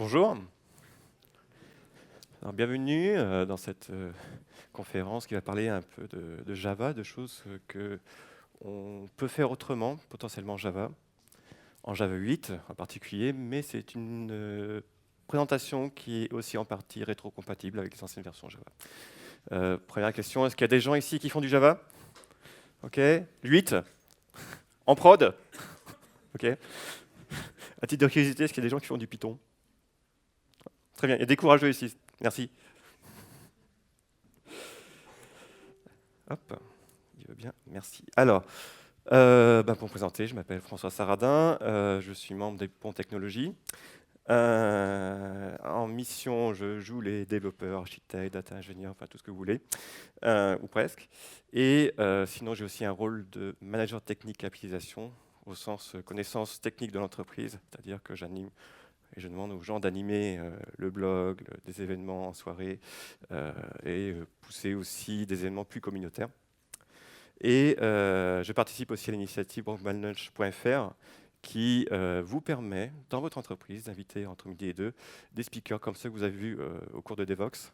Bonjour, alors, bienvenue dans cette conférence qui va parler un peu de Java, de choses que on peut faire autrement, potentiellement Java, en Java 8 en particulier, mais c'est une présentation qui est aussi en partie rétro-compatible avec les anciennes versions Java. Première question, est-ce qu'il y a des gens ici qui font du Java? Ok, 8 en prod? Ok. À titre de curiosité, est-ce qu'il y a des gens qui font du Python? Très bien, il y a des courageux ici, merci. Hop, il veut bien, merci. Alors, pour me présenter, je m'appelle François Saradin, je suis membre des Ponts Technologies. En mission, je joue les développeurs, architectes, data ingénieurs, enfin tout ce que vous voulez, ou presque. Et sinon, j'ai aussi un rôle de manager technique et application, au sens connaissance technique de l'entreprise, c'est-à-dire que j'anime et je demande aux gens d'animer le blog, des événements en soirée, et pousser aussi des événements plus communautaires. Et je participe aussi à l'initiative brockmanlunch.fr qui vous permet, dans votre entreprise, d'inviter entre midi et deux des speakers comme ceux que vous avez vus au cours de Devox.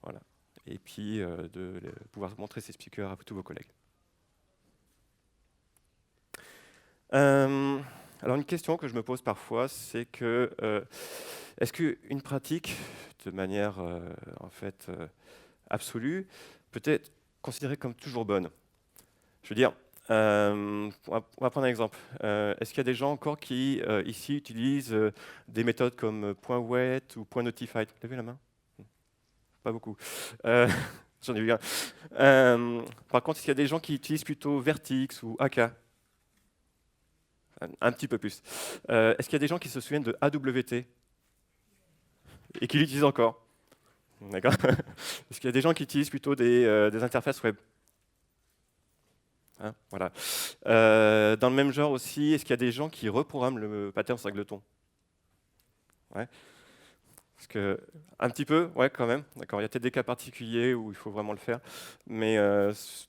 Voilà. Et puis de pouvoir montrer ces speakers à tous vos collègues. Euh, alors une question que je me pose parfois, c'est que est-ce qu'une pratique, de manière en fait absolue, peut être considérée comme toujours bonne? Je veux dire, on va prendre un exemple. Est-ce qu'il y a des gens encore qui, ici, utilisent des méthodes comme .wet ou .notified? Levez la main. Pas beaucoup. Euh, J'en ai vu un. Par contre, est-ce qu'il y a des gens qui utilisent plutôt Vertix ou AK? Un petit peu plus. Est-ce qu'il y a des gens qui se souviennent de AWT et qui l'utilisent encore? D'accord. Est-ce qu'il y a des gens qui utilisent plutôt des interfaces web? Hein, voilà. Dans le même genre aussi, est-ce qu'il y a des gens qui reprogramment le pattern singleton? Ouais. Parce que, un petit peu, ouais, quand même. D'accord. Il y a peut-être des cas particuliers où il faut vraiment le faire. Mais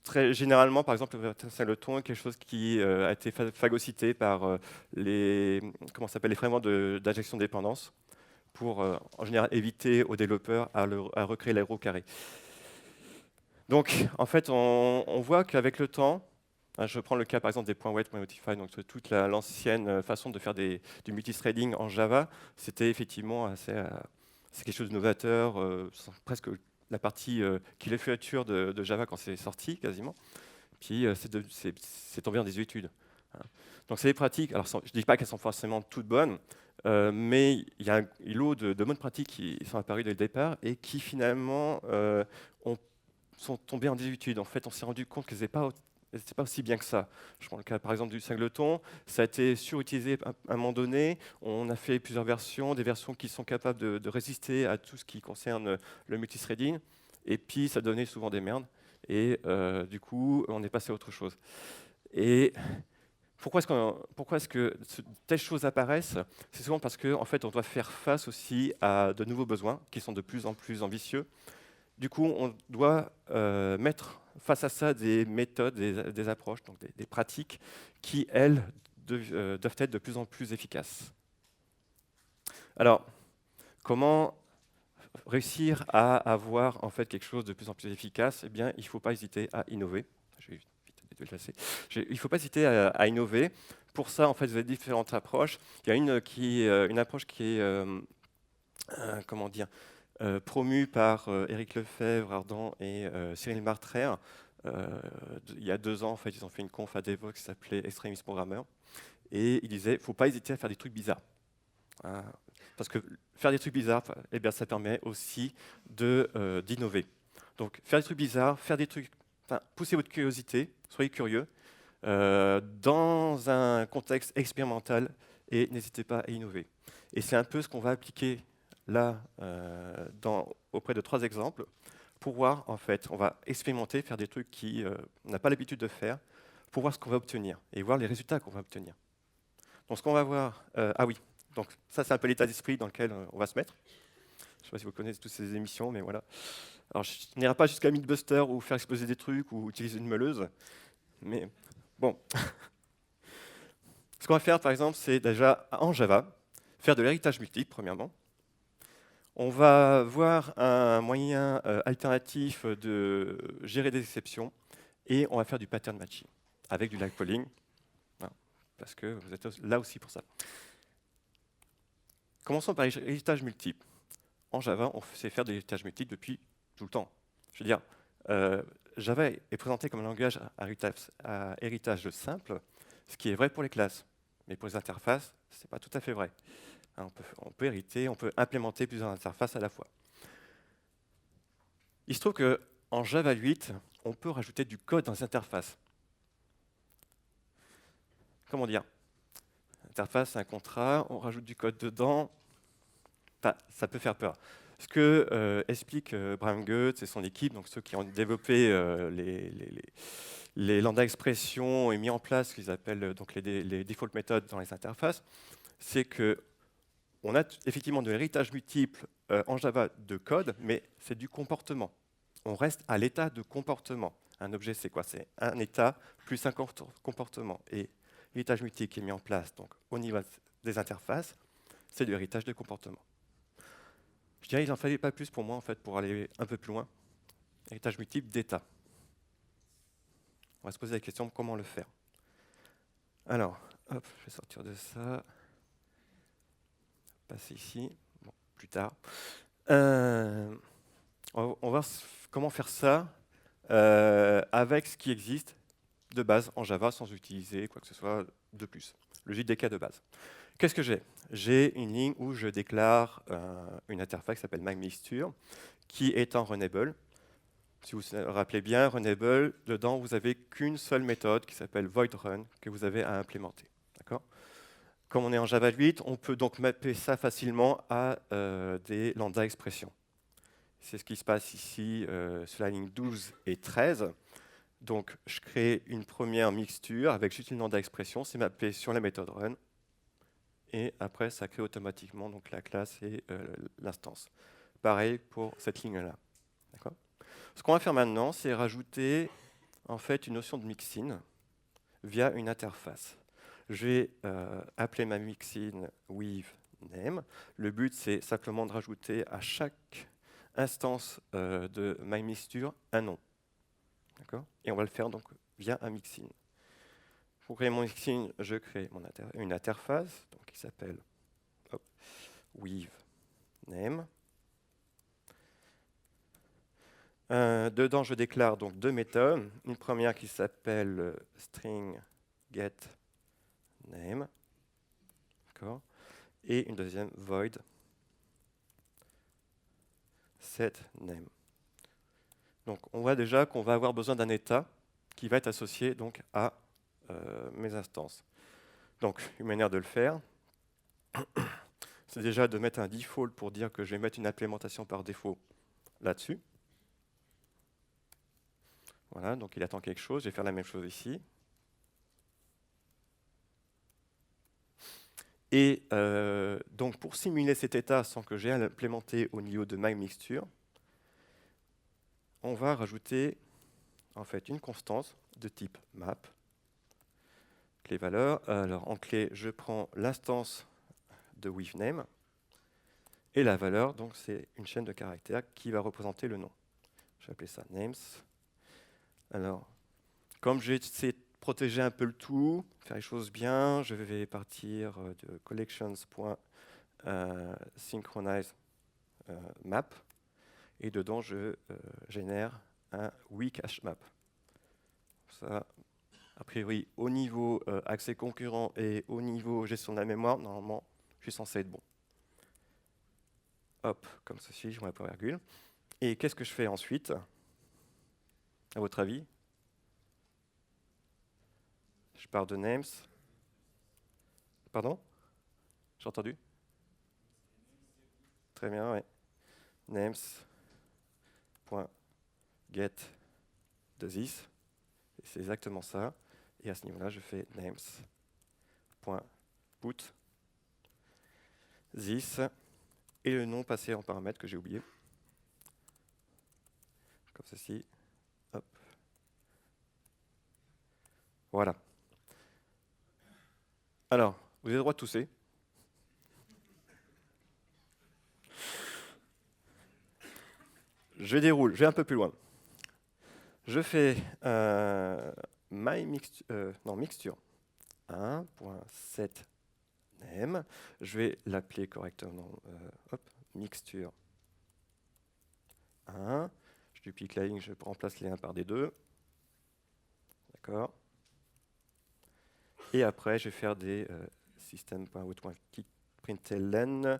très généralement, par exemple, le pattern singleton est quelque chose qui a été phagocyté par comment ça s'appelle, les frameworks d'injection de dépendance pour, en général, éviter aux développeurs à recréer l'aéro carré. Donc, en fait, on voit qu'avec le temps, je prends le cas par exemple des .wet, .notify, donc toute l'ancienne façon de faire du multithreading en Java, c'était effectivement c'est quelque chose de novateur, presque la partie qui est la filature de Java quand c'est sorti quasiment. Puis c'est tombé en désuétude. Hein. Donc c'est des pratiques, alors je ne dis pas qu'elles sont forcément toutes bonnes, mais il y a un lot de bonnes pratiques qui sont apparues dès le départ et qui finalement sont tombées en désuétude. En fait, on s'est rendu compte qu'elles n'étaient pas aussi bien que ça. Je prends le cas par exemple du singleton, ça a été surutilisé à un moment donné, on a fait plusieurs versions, des versions qui sont capables de résister à tout ce qui concerne le multithreading, et puis ça donnait souvent des merdes, et du coup on est passé à autre chose. Et pourquoi est-ce que telles choses apparaissent? C'est souvent parce qu'en fait on doit faire face aussi à de nouveaux besoins qui sont de plus en plus ambitieux. Du coup, on doit mettre face à ça des méthodes, des approches, donc des pratiques qui, elles, doivent être de plus en plus efficaces. Alors, comment réussir à avoir en fait quelque chose de plus en plus efficace? Eh bien, il ne faut pas hésiter à innover. Je vais vite déplacer. Il ne faut pas hésiter à innover. Pour ça, en fait, vous avez différentes approches. Il y a une approche qui est, comment dire, promu par Éric Lefebvre, Ardan et Cyril Martraire. Il y a 2 ans, en fait, ils ont fait une conf à Devox qui s'appelait Extremist Programmer. Et ils disaient, il ne faut pas hésiter à faire des trucs bizarres. Hein. Parce que faire des trucs bizarres, eh bien, ça permet aussi d'innover. Donc, faire des trucs bizarres, faire des trucs, poussez votre curiosité, soyez curieux, dans un contexte expérimental, et n'hésitez pas à innover. Et c'est un peu ce qu'on va appliquer là, auprès de 3 exemples, pour voir, en fait, on va expérimenter, faire des trucs qu'on n'a pas l'habitude de faire, pour voir ce qu'on va obtenir, et voir les résultats qu'on va obtenir. Donc ce qu'on va voir, ah oui, donc ça c'est un peu l'état d'esprit dans lequel on va se mettre. Je ne sais pas si vous connaissez toutes ces émissions, mais voilà. Alors je n'irai pas jusqu'à Mythbuster ou faire exploser des trucs ou utiliser une meuleuse, mais bon. Ce qu'on va faire, par exemple, c'est déjà en Java, faire de l'héritage multiple, premièrement. On va voir un moyen alternatif de gérer des exceptions et on va faire du pattern matching avec du lag polling, hein, parce que vous êtes là aussi pour ça. Commençons par l'héritage multiple. En Java, on sait faire de l'héritage multiple depuis tout le temps. Je veux dire, Java est présenté comme un langage à héritage simple, ce qui est vrai pour les classes. Mais pour les interfaces, ce n'est pas tout à fait vrai. Hein, on peut hériter, on peut implémenter plusieurs interfaces à la fois. Il se trouve qu'en Java 8, on peut rajouter du code dans les interfaces. Comment dire? Interface, un contrat, on rajoute du code dedans. Enfin, ça peut faire peur. Ce que explique Bram Goetz et son équipe, donc ceux qui ont développé les lambda expressions et mis en place ce qu'ils appellent donc les default méthodes dans les interfaces, c'est que on a effectivement de l'héritage multiple en Java de code, mais c'est du comportement. On reste à l'état de comportement. Un objet, c'est quoi? C'est un état plus un comportement. Et l'héritage multiple qui est mis en place donc, au niveau des interfaces, c'est de l'héritage de comportement. Je dirais qu'il n'en fallait pas plus pour moi, en fait, pour aller un peu plus loin. Héritage multiple d'état. On va se poser la question comment le faire. Alors, hop, je vais sortir de ça. Passer ici. Bon, plus tard. On va voir comment faire ça avec ce qui existe de base en Java sans utiliser quoi que ce soit de plus. Le JDK de base. Qu'est-ce que j'ai? J'ai une ligne où je déclare une interface qui s'appelle MyMixture, qui est en runnable. Si vous vous rappelez bien, runnable, dedans, vous n'avez qu'une seule méthode qui s'appelle voidRun que vous avez à implémenter. D'accord? Comme on est en Java 8, on peut donc mapper ça facilement à des lambda expressions. C'est ce qui se passe ici sur la ligne 12 et 13. Donc, je crée une première mixture avec juste une lambda expression, c'est mappé sur la méthode run. Et après, ça crée automatiquement donc, la classe et l'instance. Pareil pour cette ligne-là. Ce qu'on va faire maintenant, c'est rajouter en fait une notion de mixin via une interface. Je vais appeler ma mixin with name. Le but, c'est simplement de rajouter à chaque instance de MyMixture un nom. Et on va le faire donc via un mixin. Pour créer mon mixin, je crée une interface donc, qui s'appelle with name. Dedans, je déclare donc deux méthodes. Une première qui s'appelle string get name. Et une deuxième void set name. Donc, on voit déjà qu'on va avoir besoin d'un état qui va être associé donc, à mes instances. Donc, une manière de le faire, c'est déjà de mettre un default pour dire que je vais mettre une implémentation par défaut là-dessus. Voilà, donc il attend quelque chose. Je vais faire la même chose ici. Et donc, pour simuler cet état sans que j'ai à l'implémenter au niveau de MyMixture, on va rajouter en fait une constance de type map. Clé valeur. Alors, en clé, je prends l'instance de withname et la valeur, donc c'est une chaîne de caractères qui va représenter le nom. Je vais appeler ça names. Alors, comme j'ai essayé de protéger un peu le tout, faire les choses bien, je vais partir de collections.synchronize map et dedans je génère un WeCacheMap. Ça, a priori, au niveau accès concurrent et au niveau gestion de la mémoire, normalement, je suis censé être bon. Hop, comme ceci, je mets un point virgule. Et qu'est-ce que je fais ensuite, à votre avis? Je pars de names. Pardon? J'ai entendu? Très bien, oui. Names.get de this. C'est exactement ça. Et à ce niveau-là, je fais names.put this et le nom passé en paramètre que j'ai oublié. Comme ceci. Hop. Voilà. Alors, vous avez le droit de tousser. je déroule, je vais un peu plus loin. Je fais mixture 1.set name. Je vais l'appeler correctement. Hop, mixture 1. Je duplique la ligne, je remplace les 1 par des 2. D'accord. Et après, je vais faire des system.out.println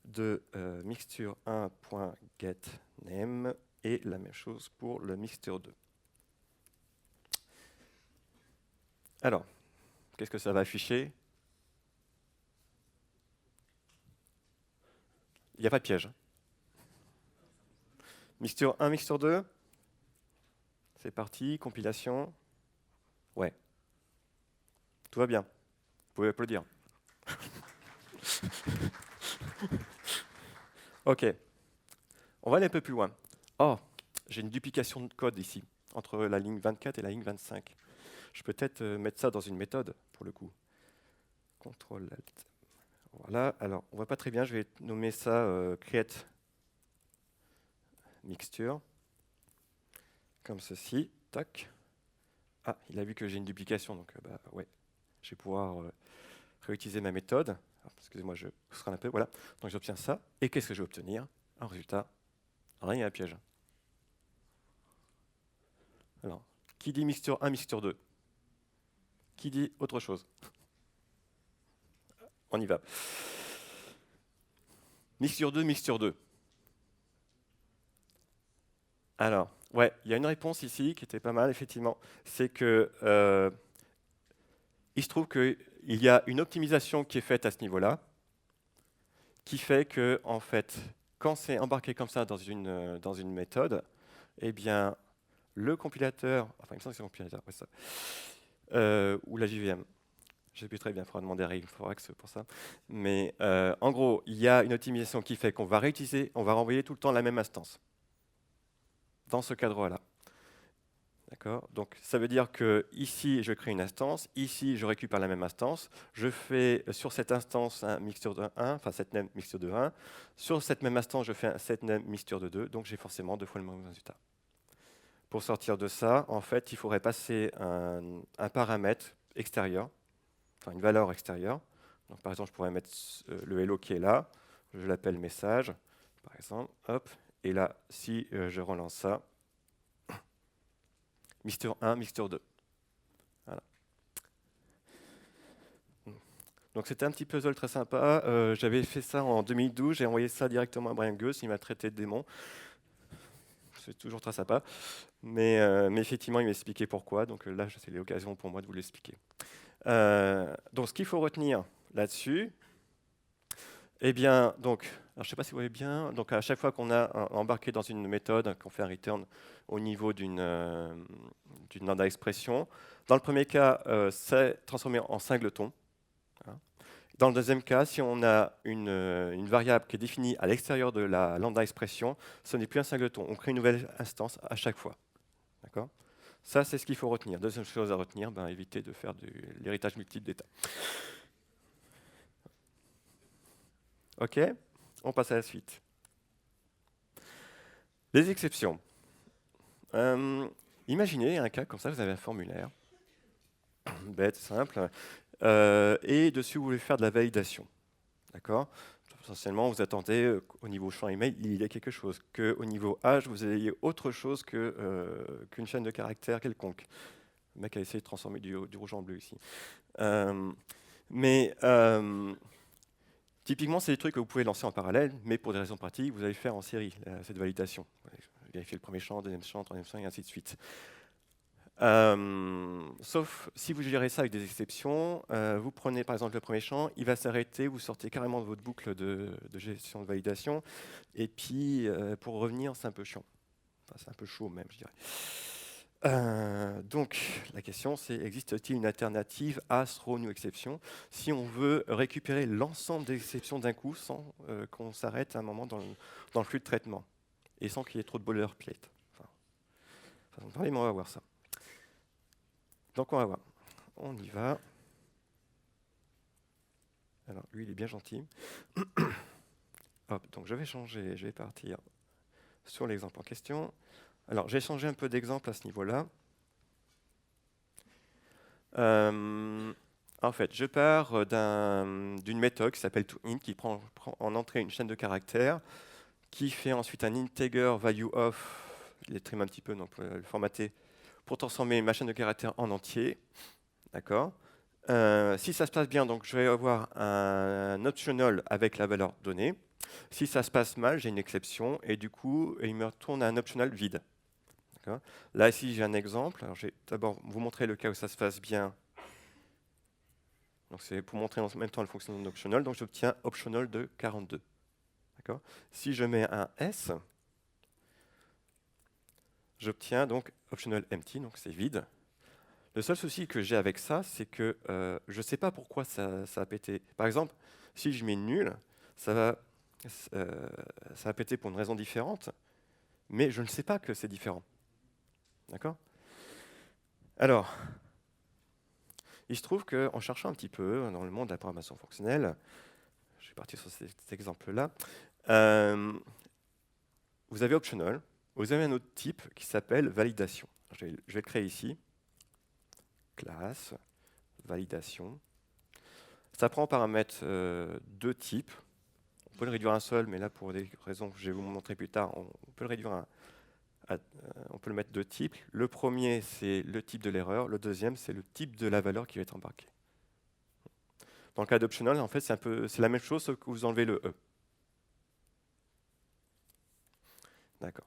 de mixture 1.getName et la même chose pour le mixture 2. Alors, qu'est-ce que ça va afficher? Il n'y a pas de piège. Mixture 1, mixture 2. C'est parti, compilation. Ouais. Tout va bien. Vous pouvez applaudir. OK. On va aller un peu plus loin. Oh, j'ai une duplication de code ici, entre la ligne 24 et la ligne 25. Je peux peut-être mettre ça dans une méthode, pour le coup. CTRL-ALT. Voilà, alors, on ne voit pas très bien, je vais nommer ça create mixture, comme ceci, tac. Ah, il a vu que j'ai une duplication, donc ouais, je vais pouvoir réutiliser ma méthode. Excusez-moi, je freine un peu, voilà. Donc j'obtiens ça, et qu'est-ce que je vais obtenir? Un résultat, rien à piège. Alors, qui dit mixture 1, mixture 2? Qui dit autre chose? On y va. Mixture 2, mixture 2. Alors, ouais, il y a une réponse ici qui était pas mal, effectivement. C'est que il se trouve qu'il y a une optimisation qui est faite à ce niveau-là, qui fait que, en fait, quand c'est embarqué comme ça dans une méthode, eh bien, le compilateur, enfin, il me semble que c'est le compilateur, ouais, ça, ou la JVM, je ne sais plus très bien, il faudra demander à Railforex pour ça. Mais en gros, il y a une optimisation qui fait qu'on va réutiliser, on va renvoyer tout le temps la même instance, dans ce cadre-là. D'accord. Donc ça veut dire que ici je crée une instance, ici je récupère la même instance, je fais sur cette instance un mixture de 1, enfin setName mixture de 1, sur cette même instance je fais un setName mixture de 2, donc j'ai forcément 2 fois le même résultat. Pour sortir de ça, en fait, il faudrait passer un paramètre extérieur, enfin une valeur extérieure. Donc par exemple, je pourrais mettre le hello qui est là, je l'appelle message, par exemple, hop, et là, si je relance ça, mixture 1, mixture 2. Voilà. Donc c'était un petit puzzle très sympa. J'avais fait ça en 2012, j'ai envoyé ça directement à Brian Goes, il m'a traité de démon. C'est toujours très sympa. Mais effectivement, il m'a expliqué pourquoi. Donc là, c'est l'occasion pour moi de vous l'expliquer. Donc ce qu'il faut retenir là-dessus, eh bien, donc, alors, je ne sais pas si vous voyez bien, donc à chaque fois qu'on a embarqué dans une méthode, qu'on fait un return au niveau d'une lambda expression, dans le premier cas, c'est transformé en singleton. Hein. Dans le deuxième cas, si on a une variable qui est définie à l'extérieur de la lambda expression, ce n'est plus un singleton. On crée une nouvelle instance à chaque fois. D'accord ? Ça, c'est ce qu'il faut retenir. Deuxième chose à retenir, éviter de faire de l'héritage multiple d'état. OK ? On passe à la suite. Les exceptions. Imaginez un cas comme ça, vous avez un formulaire, bête, simple, et dessus vous voulez faire de la validation. D'accord ? Essentiellement, vous attendez au niveau champ email, il y a quelque chose. Qu'au niveau âge, vous ayez autre chose qu'une chaîne de caractères quelconque. Le mec a essayé de transformer du rouge en bleu ici. Typiquement, c'est des trucs que vous pouvez lancer en parallèle, mais pour des raisons pratiques, vous allez faire en série, cette validation. Vérifier le premier champ, deuxième champ, troisième champ, et ainsi de suite. Sauf si vous gérez ça avec des exceptions, vous prenez par exemple le premier champ, il va s'arrêter, vous sortez carrément de votre boucle de gestion de validation, et puis pour revenir, c'est un peu chiant. Enfin, c'est un peu chaud même, je dirais. Donc, la question c'est, existe-t-il une alternative à throw new exception si on veut récupérer l'ensemble des exceptions d'un coup sans qu'on s'arrête à un moment dans le flux de traitement et sans qu'il y ait trop de boilerplate. On va voir ça. Donc, on va voir. On y va. Alors, lui, il est bien gentil. Hop, donc je vais changer, je vais partir sur l'exemple en question. Alors, j'ai changé un peu d'exemple à ce niveau-là. En fait, je pars d'une méthode qui s'appelle toInt, qui prend en entrée une chaîne de caractères, qui fait ensuite un integer value of, je l'ai trimé un petit peu, donc le formater, pour transformer ma chaîne de caractères en entier. D'accord. Si ça se passe bien, donc je vais avoir un optional avec la valeur donnée. Si ça se passe mal, j'ai une exception, et du coup, il me retourne un optional vide. Là, ici, j'ai un exemple. Alors, je vais d'abord vous montrer le cas où ça se passe bien. Donc, c'est pour montrer en même temps le fonctionnement optional. Donc, j'obtiens optional de 42. Si je mets un S, j'obtiens donc optional empty, donc c'est vide. Le seul souci que j'ai avec ça, c'est que je ne sais pas pourquoi ça a pété. Par exemple, si je mets nul, ça va péter pour une raison différente, mais je ne sais pas que c'est différent. D'accord? Alors, il se trouve qu'en cherchant un petit peu dans le monde de la programmation fonctionnelle, je vais partir sur cet exemple-là, vous avez optional, vous avez un autre type qui s'appelle validation. Je vais le créer ici. Classe, validation. Ça prend en paramètre deux types. On peut le réduire à un seul, mais là, pour des raisons que je vais vous montrer plus tard, on peut le réduire on peut le mettre deux types. Le premier, c'est le type de l'erreur. Le deuxième, c'est le type de la valeur qui va être embarquée. Dans le cas d'optional, en fait, c'est la même chose, sauf que vous enlevez le E. D'accord.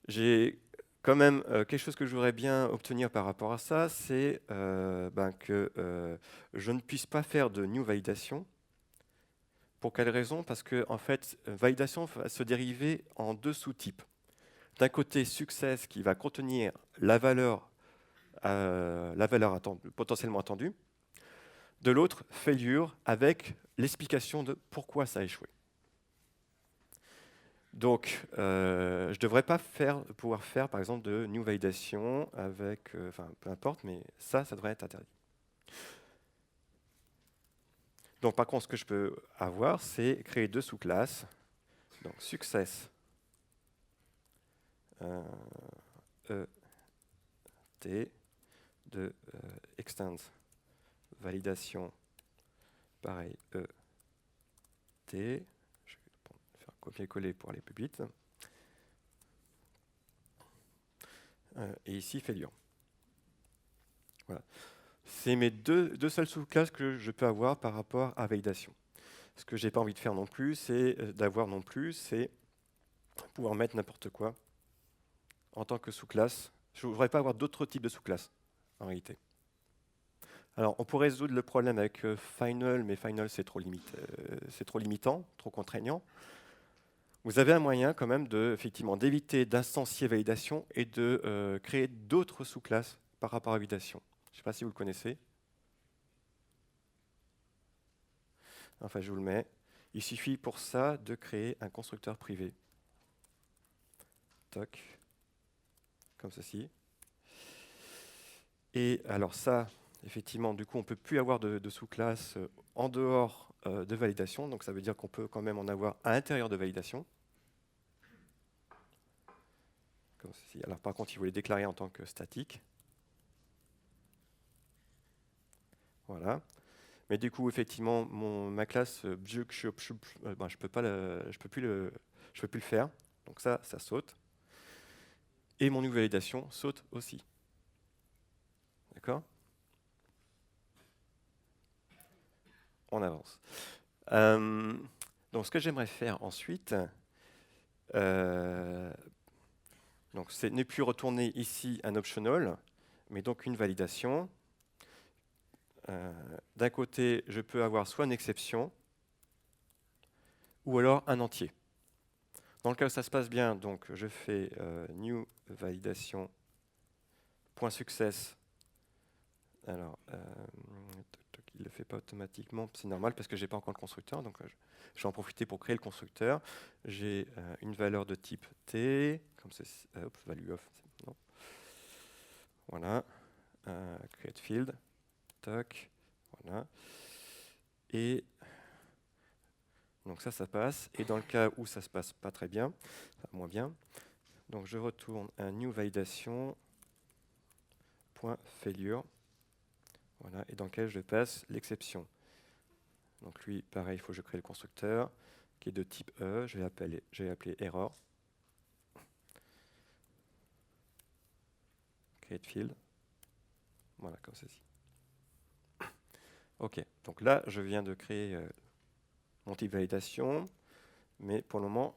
J'ai quand même quelque chose que je voudrais bien obtenir par rapport à ça, c'est que je ne puisse pas faire de new validation. Pour quelle raison? Parce que en fait, validation va se dériver en deux sous-types. D'un côté, success qui va contenir la valeur potentiellement attendue. De l'autre, failure avec l'explication de pourquoi ça a échoué. Donc, je ne devrais pas pouvoir faire, par exemple, de new validation avec, peu importe, mais ça devrait être interdit. Donc, par contre, ce que je peux avoir, c'est créer deux sous-classes. Donc, success T de extend validation, pareil, T. Je vais faire copier-coller pour aller plus vite. Et ici, failure. Voilà. C'est mes deux seules sous-classes que je peux avoir par rapport à validation. Ce que j'ai pas envie de faire non plus, c'est pouvoir mettre n'importe quoi en tant que sous-classe. Je ne voudrais pas avoir d'autres types de sous-classes, en réalité. Alors, on pourrait résoudre le problème avec final, mais final, c'est trop limitant, trop contraignant. Vous avez un moyen quand même d'éviter d'instancier validation et de créer d'autres sous-classes par rapport à validation. Je ne sais pas si vous le connaissez. Enfin, je vous le mets. Il suffit pour ça de créer un constructeur privé. Toc. Comme ceci. Et alors ça, effectivement, du coup, on ne peut plus avoir de sous-classe en dehors de validation. Donc ça veut dire qu'on peut quand même en avoir à l'intérieur de validation. Comme ceci. Alors par contre, il faut les déclarer en tant que statique. Voilà. Mais du coup, effectivement, ma classe je peux plus le faire. Donc ça saute. Et mon new validation saute aussi. D'accord? On avance. Donc ce que j'aimerais faire ensuite, c'est ne plus retourner ici un optional, mais donc une validation. D'un côté, je peux avoir soit une exception, ou alors un entier. Dans le cas où ça se passe bien, donc je fais new validation .success. Alors, il ne le fait pas automatiquement, c'est normal parce que je n'ai pas encore le constructeur, donc je vais en profiter pour créer le constructeur. J'ai une valeur de type T, comme ceci, value of, non. Voilà, create field, toc, voilà. Et Donc ça passe. Et dans le cas où ça se passe pas très bien, enfin, moins bien, donc je retourne un new validation point failure, voilà, et dans lequel je passe l'exception. Donc lui, pareil, il faut que je crée le constructeur qui est de type E. Je vais appeler error. Create field. Voilà, comme ceci. OK, donc là, je viens de créer mon type validation, mais pour le moment,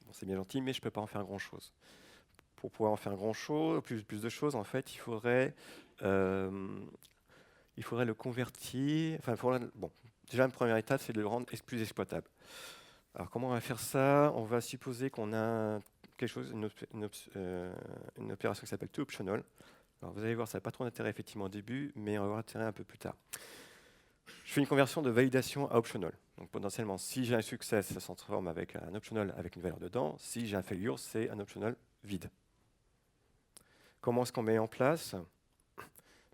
bon, c'est bien gentil, mais je ne peux pas en faire grand-chose. Pour pouvoir en faire grand-chose, plus de choses, en fait, euh, il faudrait le convertir. Enfin, bon, déjà, la première étape, c'est de le rendre plus exploitable. Alors, comment on va faire ça? On va supposer qu'on a quelque chose, une opération qui s'appelle toOptional. Alors, vous allez voir, ça n'a pas trop d'intérêt effectivement au début, mais on va avoir intérêt un peu plus tard. Je fais une conversion de validation à optional. Donc potentiellement, si j'ai un succès, ça se transforme avec un optional avec une valeur dedans. Si j'ai un failure, c'est un optional vide. Comment est-ce qu'on met en place?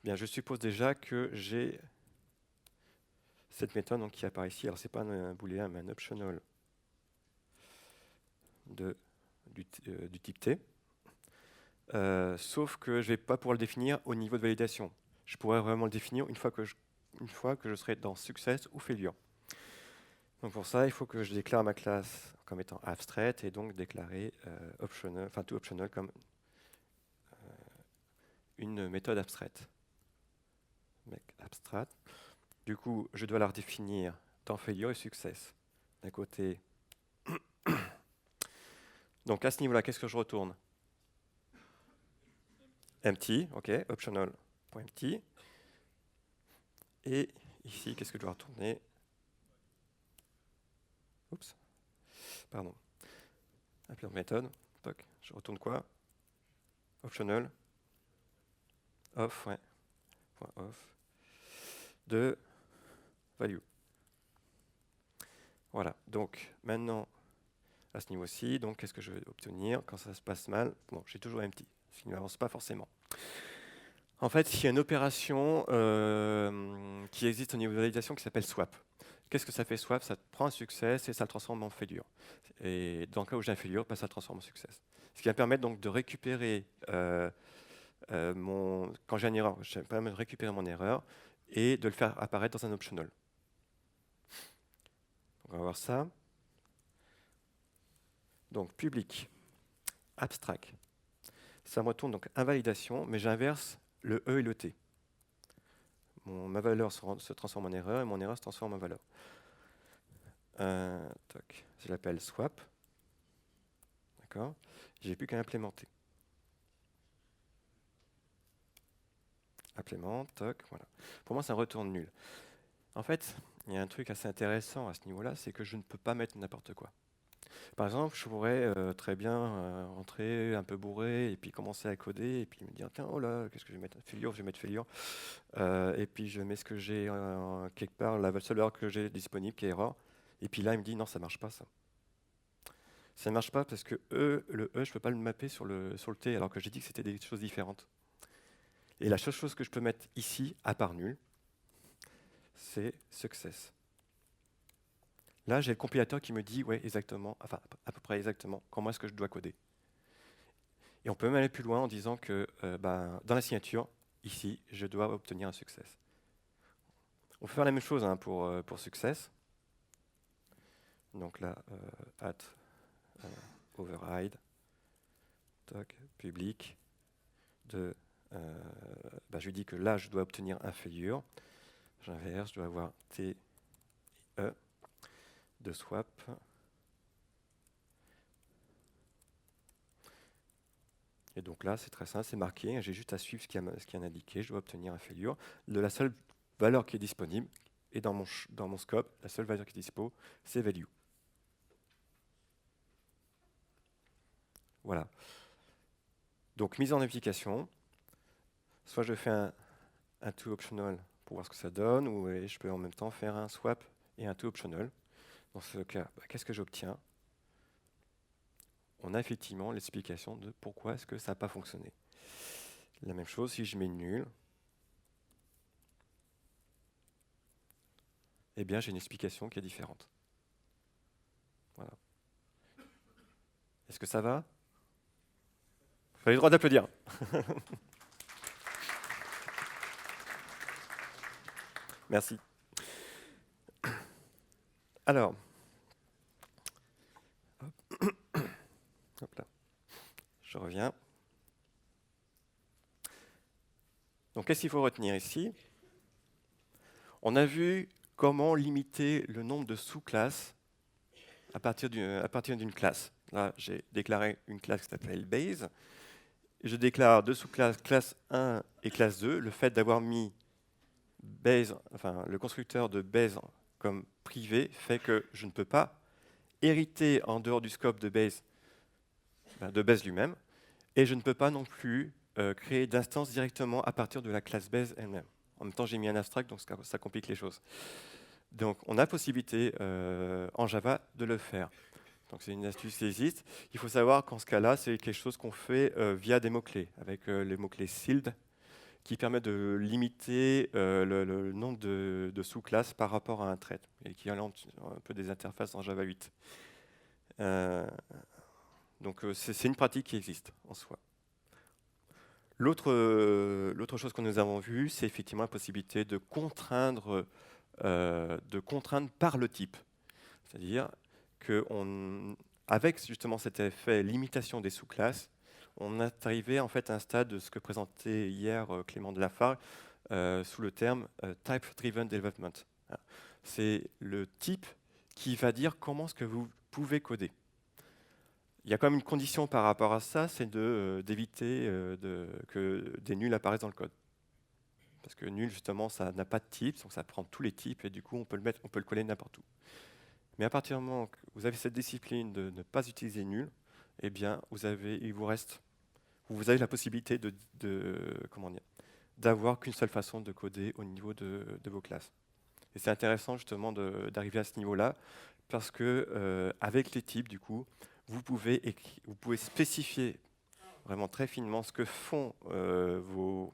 Bien, je suppose déjà que j'ai cette méthode donc, qui apparaît ici. Alors, ce n'est pas un booléen, mais un optional du type T. Sauf que je ne vais pas pouvoir le définir au niveau de validation. Je pourrais vraiment le définir une fois que je serai dans success ou failure. Donc pour ça, il faut que je déclare ma classe comme étant abstract et donc déclarer toOptional comme une méthode abstraite. Abstract. Du coup, je dois la redéfinir dans failure et success. D'un côté. Donc à ce niveau-là, qu'est-ce que je retourne? Empty, ok, optional.empty. Et ici, qu'est-ce que je dois retourner? Oups, pardon. Appeler méthode. Toc. Je retourne quoi? Optional. Off, ouais. Point off. De value. Voilà. Donc maintenant, à ce niveau-ci, donc qu'est-ce que je vais obtenir quand ça se passe mal? Bon, j'ai toujours empty, ce qui n'avance pas forcément. En fait, il y a une opération qui existe au niveau de validation qui s'appelle swap. Qu'est-ce que ça fait swap? Ça prend un succès et ça le transforme en failure. Et dans le cas où j'ai un failure, ça le transforme en succès. Ce qui va permettre donc de récupérer quand j'ai une erreur, je vais permettre de récupérer mon erreur et de le faire apparaître dans un optional. Donc, on va voir ça. Donc public, abstract. Ça me retourne donc invalidation, mais j'inverse le E et le T. Ma valeur se transforme en erreur et mon erreur se transforme en valeur. Je l'appelle swap. D'accord. J'ai plus qu'à implémenter. Implément, toc, voilà. Pour moi, c'est un retour nul. En fait, il y a un truc assez intéressant à ce niveau-là, c'est que je ne peux pas mettre n'importe quoi. Par exemple, je pourrais très bien rentrer un peu bourré et puis commencer à coder et puis me dire tiens, oh là, qu'est-ce que je vais mettre? Failure, je vais mettre failure. Et puis je mets ce que j'ai quelque part, la seule valeur que j'ai disponible qui est error. Et puis là, il me dit non, ça marche pas ça. Ça ne marche pas parce que le E, je ne peux pas le mapper sur le T alors que j'ai dit que c'était des choses différentes. Et la seule chose que je peux mettre ici, à part nul, c'est success. Là, j'ai le compilateur qui me dit, ouais, exactement, enfin, à peu près exactement, comment est-ce que je dois coder. Et on peut même aller plus loin en disant que dans la signature, ici, je dois obtenir un success. On peut faire la même chose hein, pour success. Donc là, override, toc, public, je lui dis que là, je dois obtenir un failure. J'inverse, je dois avoir T et E de swap. Et donc là, c'est très simple, c'est marqué. J'ai juste à suivre ce qui est indiqué. Je dois obtenir un failure de la seule valeur qui est disponible. Et dans mon scope, la seule valeur qui est dispo, c'est value. Voilà. Donc, mise en application. Soit je fais un toOptional pour voir ce que ça donne, ou je peux en même temps faire un swap et un toOptional. Dans ce cas, qu'est-ce que j'obtiens? On a effectivement l'explication de pourquoi est-ce que ça n'a pas fonctionné. La même chose, si je mets nul, eh bien j'ai une explication qui est différente. Est-ce que ça va? Vous avez le droit d'applaudir. Merci. Alors, hop là, je reviens. Donc, qu'est-ce qu'il faut retenir ici? On a vu comment limiter le nombre de sous-classes à partir d'une classe. Là, j'ai déclaré une classe qui s'appelle base. Je déclare deux sous-classes, classe 1 et classe 2. Le fait d'avoir mis base, enfin, le constructeur de base comme privé fait que je ne peux pas hériter en dehors du scope de base lui-même, et je ne peux pas non plus créer d'instance directement à partir de la classe base elle-même. En même temps, j'ai mis un abstract, donc ça complique les choses. Donc, on a possibilité en Java de le faire. Donc, c'est une astuce qui existe. Il faut savoir qu'en ce cas-là, c'est quelque chose qu'on fait via des mots-clés, avec les mots-clés sealed, qui permet de limiter le nombre de sous-classes par rapport à un trait, équivalent un peu des interfaces en Java 8. Donc c'est une pratique qui existe en soi. L'autre chose que nous avons vue, c'est effectivement la possibilité de contraindre par le type. C'est-à-dire qu'avec justement cet effet limitation des sous-classes, on est arrivé en fait à un stade de ce que présentait hier Clément Delafargue sous le terme Type-Driven Development. C'est le type qui va dire comment est-ce que vous pouvez coder. Il y a quand même une condition par rapport à ça, c'est d'éviter que des nuls apparaissent dans le code. Parce que nul, justement, ça n'a pas de type, donc ça prend tous les types, et du coup, on peut le coller n'importe où. Mais à partir du moment que vous avez cette discipline de ne pas utiliser nul, eh bien, vous avez la possibilité d'avoir qu'une seule façon de coder au niveau de vos classes. Et c'est intéressant justement d'arriver à ce niveau-là, parce que avec les types, du coup, vous pouvez spécifier vraiment très finement ce que font vos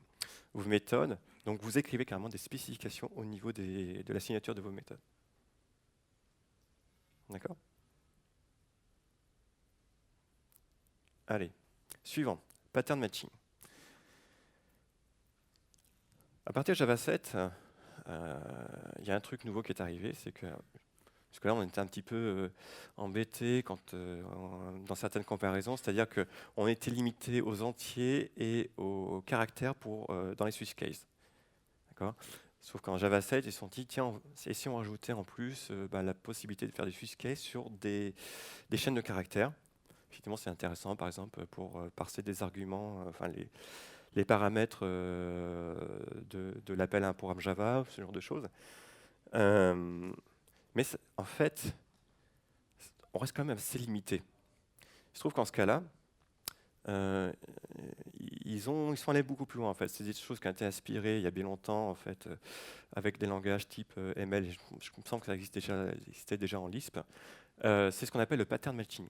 méthodes. Donc vous écrivez carrément des spécifications au niveau de la signature de vos méthodes. D'accord? Allez, suivant, pattern matching. À partir de Java 7, il y a un truc nouveau qui est arrivé, c'est que jusque-là, on était un petit peu embêté dans certaines comparaisons, c'est-à-dire qu'on était limité aux entiers et aux caractères dans les switch cases. D'accord? Sauf qu'en Java 7, ils se sont dit, tiens, et si on rajoutait en plus la possibilité de faire des switch cases sur des chaînes de caractères. Effectivement, c'est intéressant, par exemple, pour parser des arguments, les paramètres de l'appel à un programme Java, ce genre de choses. Mais en fait, on reste quand même assez limité. Il se trouve qu'en ce cas-là, ils sont allés beaucoup plus loin. En fait, c'est des choses qui ont été inspirées il y a bien longtemps, en fait, avec des langages type ML. Et je me sens que ça existait déjà en Lisp. C'est ce qu'on appelle le pattern matching.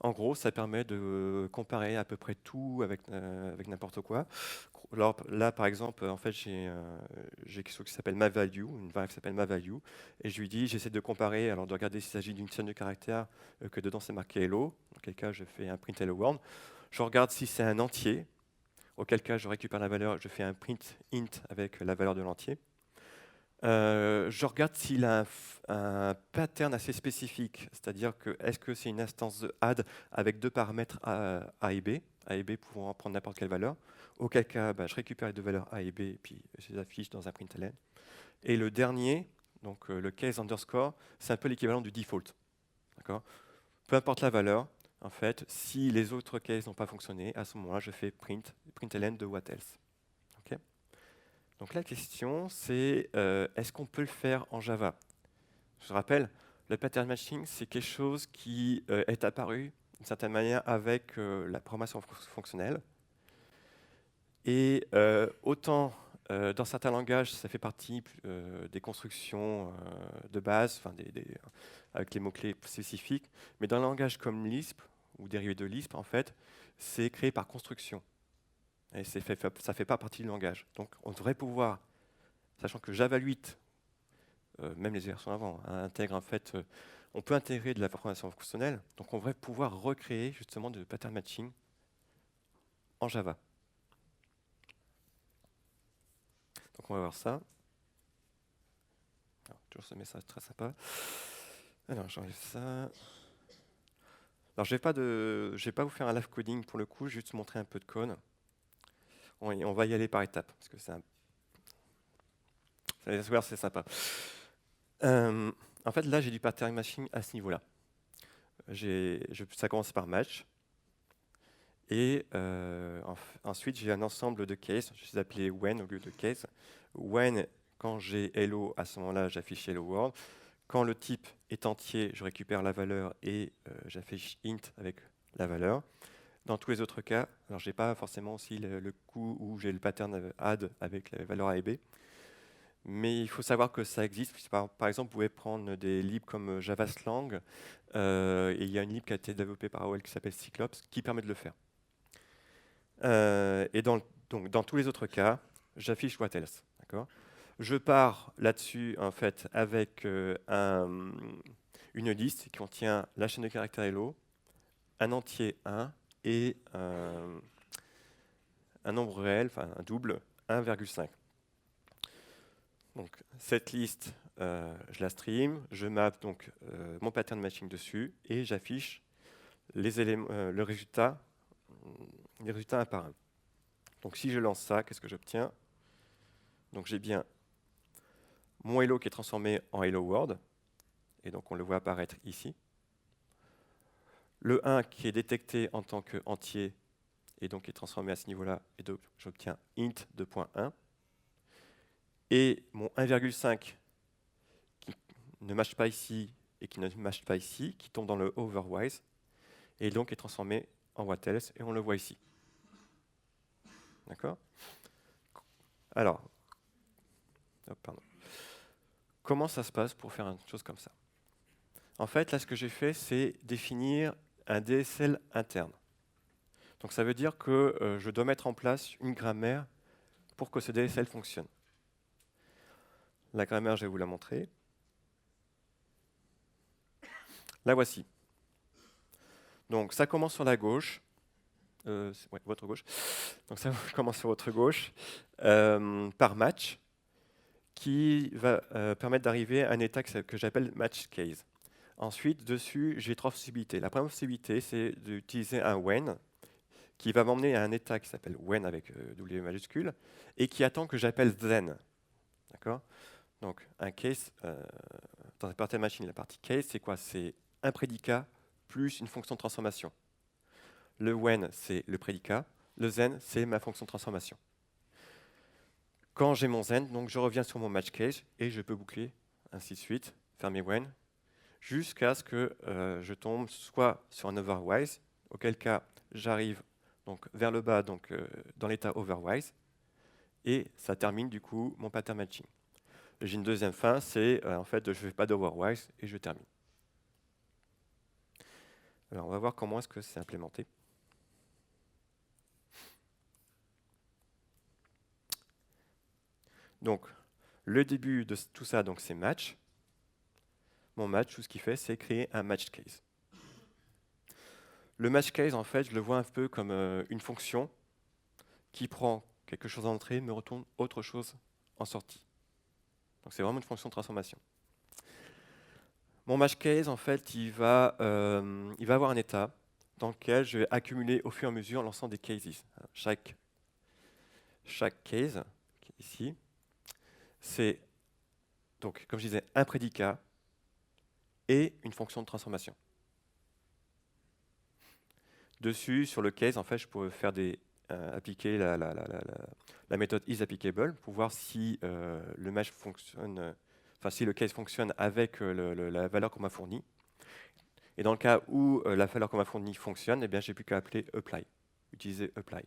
En gros, ça permet de comparer à peu près tout avec n'importe quoi. Alors, là, par exemple, en fait, j'ai quelque chose qui s'appelle MaValue, une variable qui s'appelle MaValue, et je lui dis, j'essaie de comparer, alors de regarder s'il s'agit d'une chaîne de caractères que dedans c'est marqué hello, dans quel cas je fais un print hello world. Je regarde si c'est un entier, auquel cas je récupère la valeur, je fais un print int avec la valeur de l'entier. Je regarde s'il a un pattern assez spécifique, c'est-à-dire que est-ce que c'est une instance de add avec deux paramètres A et B pouvant prendre n'importe quelle valeur. Auquel cas, je récupère les deux valeurs A et B et puis je les affiche dans un println. Et le dernier, donc le case underscore, c'est un peu l'équivalent du default. D'accord ? Peu importe la valeur, en fait, si les autres cases n'ont pas fonctionné, à ce moment-là, je fais println de what else. Okay ? Donc la question, c'est est-ce qu'on peut le faire en Java? Je rappelle, le pattern matching, c'est quelque chose qui est apparu d'une certaine manière avec la programmation fonctionnelle. Et autant dans certains langages, ça fait partie des constructions de base, avec les mots-clés spécifiques, mais dans un langage comme Lisp, ou dérivé de Lisp, en fait, c'est créé par construction. Et ça ne fait pas partie du langage. Donc on devrait pouvoir, sachant que Java 8, même les versions avant, intègre en fait on peut intégrer de la programmation fonctionnelle, donc on va pouvoir recréer justement de pattern matching en Java. Donc on va voir ça. Alors, toujours ce message très sympa. Alors j'enlève ça. Alors je vais pas vous faire un live coding pour le coup, je vais juste vous montrer un peu de code. On va y aller par étapes, parce que c'est sympa. En fait, là, j'ai du pattern matching à ce niveau-là. Ça commence par match. Et ensuite, j'ai un ensemble de cases. Je les appelé when au lieu de case. When, quand j'ai hello, à ce moment-là, j'affiche hello world. Quand le type est entier, je récupère la valeur et j'affiche int avec la valeur. Dans tous les autres cas, alors je n'ai pas forcément aussi le coup où j'ai le pattern add avec la valeur A et B. Mais il faut savoir que ça existe. Par exemple, vous pouvez prendre des libs comme JavaSlang. Et il y a une lib qui a été développée par AOL qui s'appelle Cyclops qui permet de le faire. Et donc, dans tous les autres cas, j'affiche what else. Je pars là-dessus en fait avec une liste qui contient la chaîne de caractères hello, un entier 1 et un nombre réel, enfin un double 1,5. Donc cette liste, je la stream, je map donc mon pattern matching dessus et j'affiche les éléments, les résultats un par un. Donc si je lance ça, qu'est-ce que j'obtiens? Donc j'ai bien mon hello qui est transformé en hello world, et donc on le voit apparaître ici. Le 1 qui est détecté en tant qu'entier, et donc est transformé à ce niveau-là, et donc j'obtiens int 2.1. Et mon 1,5 qui ne matche pas ici et qui ne matche pas ici, qui tombe dans le overwise, et donc est transformé en what else, et on le voit ici. D'accord? Alors, comment ça se passe pour faire une chose comme ça? En fait, là, ce que j'ai fait, c'est définir un DSL interne. Donc ça veut dire que je dois mettre en place une grammaire pour que ce DSL fonctionne. La grammaire, je vais vous la montrer. La voici. Donc ça commence sur la gauche. Ouais, votre gauche. Donc ça commence sur votre gauche par match qui va permettre d'arriver à un état que j'appelle match case. Ensuite, dessus, j'ai trois possibilités. La première possibilité, c'est d'utiliser un when qui va m'emmener à un état qui s'appelle when avec W majuscule et qui attend que j'appelle then. D'accord? Donc un case, dans la partie machine, la partie case, c'est quoi? C'est un prédicat plus une fonction de transformation. Le when, c'est le prédicat. Le then, c'est ma fonction de transformation. Quand j'ai mon then, donc je reviens sur mon match case et je peux boucler, ainsi de suite, faire mes when, jusqu'à ce que je tombe soit sur un overwise, auquel cas j'arrive donc vers le bas, donc dans l'état overwise, et ça termine du coup mon pattern matching. J'ai une deuxième fin, c'est en fait je ne fais pas d'overwise et je termine. Alors on va voir comment est-ce que c'est implémenté. Donc le début de tout ça, donc c'est match. Mon match, tout ce qu'il fait, c'est créer un match case. Le match case, en fait, je le vois un peu comme une fonction qui prend quelque chose en entrée, me retourne autre chose en sortie. Donc c'est vraiment une fonction de transformation. Mon match case, en fait, il va avoir un état dans lequel je vais accumuler au fur et à mesure l'ensemble des cases. Chaque case, qui est ici, c'est, donc, comme je disais, un prédicat et une fonction de transformation. Dessus, sur le case, en fait, je pourrais faire appliquer la méthode isApplicable pour voir si le match fonctionne, si le case fonctionne avec la valeur qu'on m'a fournie. Et dans le cas où la valeur qu'on m'a fournie fonctionne, eh bien, j'ai plus qu'à appeler apply, utiliser apply.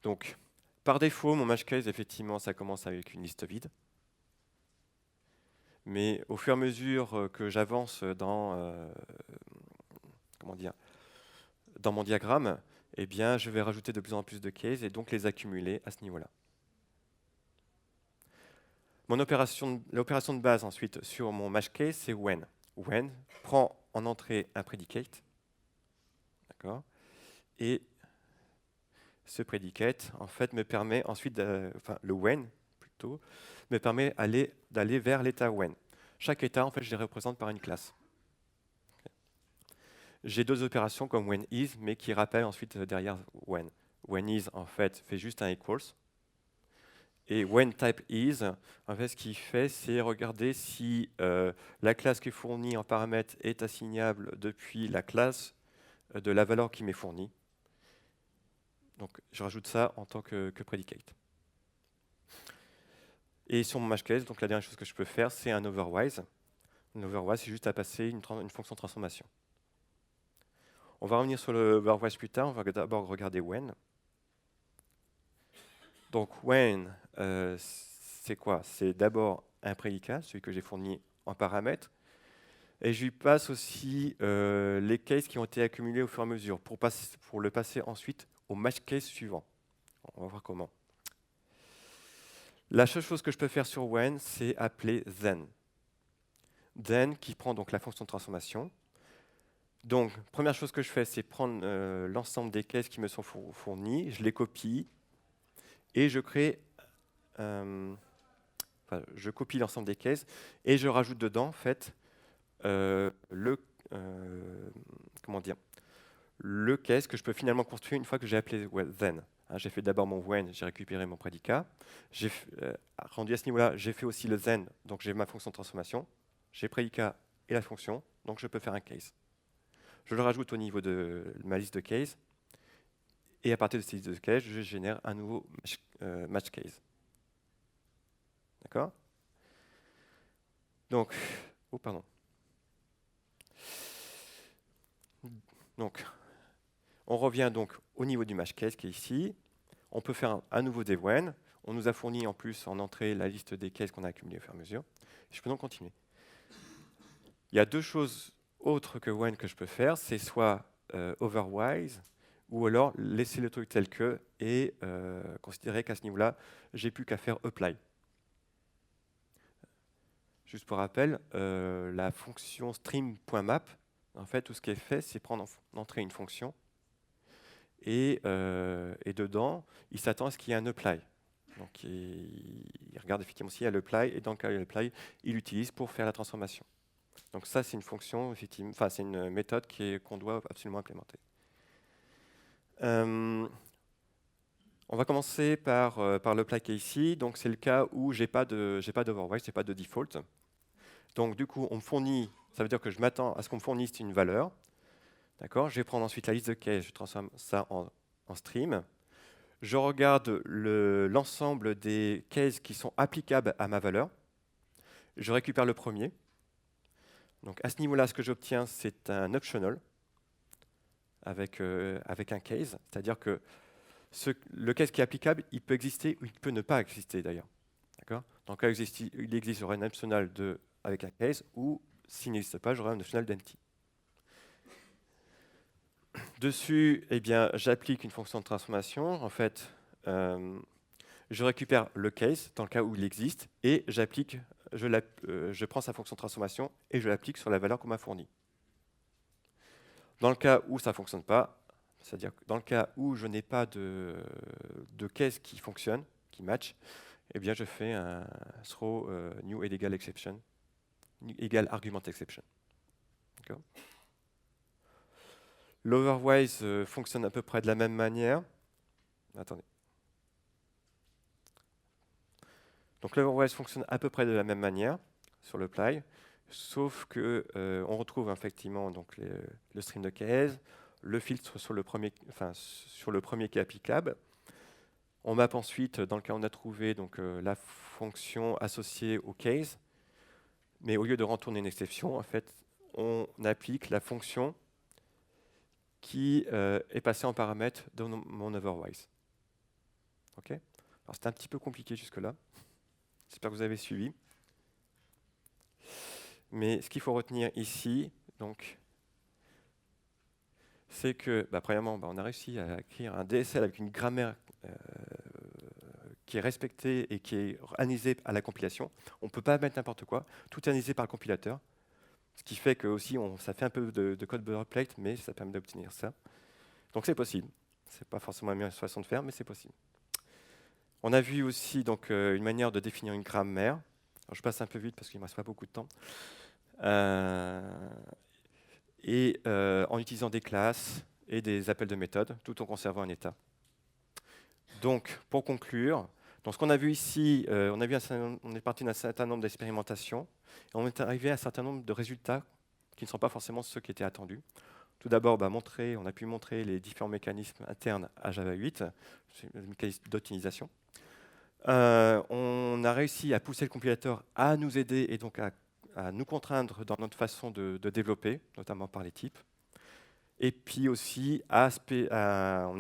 Donc, par défaut, mon match case, effectivement, ça commence avec une liste vide. Mais au fur et à mesure que j'avance dans mon diagramme, eh bien, je vais rajouter de plus en plus de cases et donc les accumuler à ce niveau-là. L'opération de base ensuite sur mon match case, c'est when. When prend en entrée un predicate, d'accord, et ce predicate en fait me permet ensuite, enfin le when plutôt, me permet d'aller vers l'état when. Chaque état en fait je les représente par une classe. J'ai deux opérations comme when is, mais qui rappellent ensuite derrière when. When is en fait fait juste un equals. Et when type is, en fait, ce qu'il fait, c'est regarder si la classe qui est fournie en paramètre est assignable depuis la classe de la valeur qui m'est fournie. Donc, je rajoute ça en tant que predicate. Et sur mon match case, donc la dernière chose que je peux faire, c'est un overwise. Un overwise, c'est juste à passer une fonction de transformation. On va revenir sur le overwise plus tard. On va d'abord regarder when. Donc, when, c'est quoi? C'est d'abord un prédicat, celui que j'ai fourni en paramètre. Et je lui passe aussi les cases qui ont été accumulés au fur et à mesure pour le passer ensuite au match case suivant. On va voir comment. La seule chose que je peux faire sur when, c'est appeler then. Then qui prend donc la fonction de transformation. Donc, première chose que je fais, c'est prendre l'ensemble des cases qui me sont fournies, je les copie et je crée. Je copie l'ensemble des cases et je rajoute dedans en fait comment dire, le case que je peux finalement construire une fois que j'ai appelé then. J'ai fait d'abord mon when, j'ai récupéré mon prédicat. J'ai rendu à ce niveau-là, j'ai fait aussi le then, donc j'ai ma fonction de transformation. J'ai prédicat et la fonction, donc je peux faire un case. Je le rajoute au niveau de ma liste de case. Et à partir de cette liste de case, je génère un nouveau match case. D'accord? Donc, pardon. Donc, on revient donc au niveau du match case qui est ici. On peut faire un nouveau des when. On nous a fourni en plus en entrée la liste des cases qu'on a accumulées au fur et à mesure. Je peux donc continuer. Il y a deux choses autres que when que je peux faire. C'est soit overwise ou alors laisser le truc tel que et considérer qu'à ce niveau-là, j'ai plus qu'à faire apply. Juste pour rappel, la fonction stream.map, en fait, tout ce qui est fait, c'est prendre en entrée une fonction et dedans, il s'attend à ce qu'il y ait un apply. Donc, il regarde effectivement s'il y a l'apply et dans le cas où il y a l'apply, il l'utilise pour faire la transformation. Donc ça, c'est une fonction, effectivement, enfin, c'est une méthode qu'on doit absolument implémenter. On va commencer par l'apply qui est ici. Donc, c'est le cas où j'ai pas d'overwrite, j'ai pas de default. Donc, du coup, on me fournit, ça veut dire que je m'attends à ce qu'on me fournisse une valeur. D'accord? Je vais prendre ensuite la liste de cases, je transforme ça en stream. Je regarde l'ensemble des cases qui sont applicables à ma valeur. Je récupère le premier. Donc à ce niveau-là, ce que j'obtiens, c'est un optional avec un case. C'est-à-dire que le case qui est applicable, il peut exister ou il peut ne pas exister d'ailleurs. D'accord? Dans le cas où il existe, j'aurai un optional avec un case, ou s'il n'existe pas, j'aurai un optional d'empty. Dessus, eh bien, j'applique une fonction de transformation. En fait, je récupère le case dans le cas où il existe et je prends sa fonction de transformation et je l'applique sur la valeur qu'on m'a fournie. Dans le cas où ça ne fonctionne pas, c'est-à-dire dans le cas où je n'ai pas de case qui fonctionne, qui match, eh bien, je fais un throw new et égal exception, égal argument exception. L'overwise fonctionne à peu près de la même manière. Attendez. Donc l'overwise fonctionne à peu près de la même manière sur le ply, sauf que on retrouve effectivement donc le stream de case, le filtre sur le premier qui est applicable. On map ensuite, dans le cas où on a trouvé donc, la fonction associée au case, mais au lieu de retourner une exception, en fait, on applique la fonction qui est passée en paramètre dans mon overwise. Ok? Alors c'est un petit peu compliqué jusque-là. J'espère que vous avez suivi. Mais ce qu'il faut retenir ici, donc, c'est que, premièrement, on a réussi à écrire un DSL avec une grammaire qui est respecté et qui est analysé à la compilation. On ne peut pas mettre n'importe quoi. Tout est analysé par le compilateur. Ce qui fait que aussi, ça fait un peu de code boilerplate, mais ça permet d'obtenir ça. Donc c'est possible. Ce n'est pas forcément la meilleure façon de faire, mais c'est possible. On a vu aussi donc, une manière de définir une grammaire. Alors, je passe un peu vite parce qu'il ne me reste pas beaucoup de temps. En utilisant des classes et des appels de méthode, tout en conservant un état. Donc, pour conclure, donc ce qu'on a vu ici, on est parti d'un certain nombre d'expérimentations, et on est arrivé à un certain nombre de résultats qui ne sont pas forcément ceux qui étaient attendus. Tout d'abord, on a pu montrer les différents mécanismes internes à Java 8, les mécanismes d'optimisation. On a réussi à pousser le compilateur à nous aider et donc à nous contraindre dans notre façon de développer, notamment par les types. Et puis aussi, on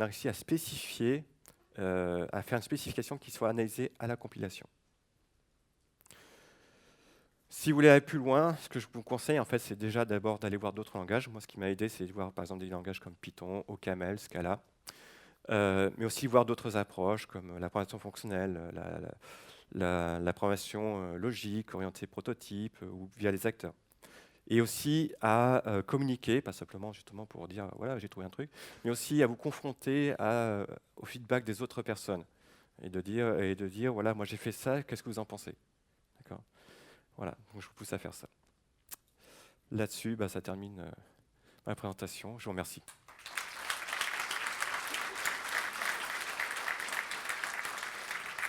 a réussi à spécifier, à faire une spécification qui soit analysée à la compilation. Si vous voulez aller plus loin, ce que je vous conseille, en fait, c'est déjà d'abord d'aller voir d'autres langages. Moi, ce qui m'a aidé, c'est de voir, par exemple, des langages comme Python, OCaml, Scala, mais aussi voir d'autres approches comme la programmation fonctionnelle, la programmation logique, orientée prototype, ou via les acteurs. Et aussi à communiquer, pas simplement justement pour dire voilà, j'ai trouvé un truc, mais aussi à vous confronter au feedback des autres personnes et de dire voilà, moi j'ai fait ça, qu'est-ce que vous en pensez? D'accord. Voilà, donc je vous pousse à faire ça. Là-dessus, ça termine ma présentation. Je vous remercie.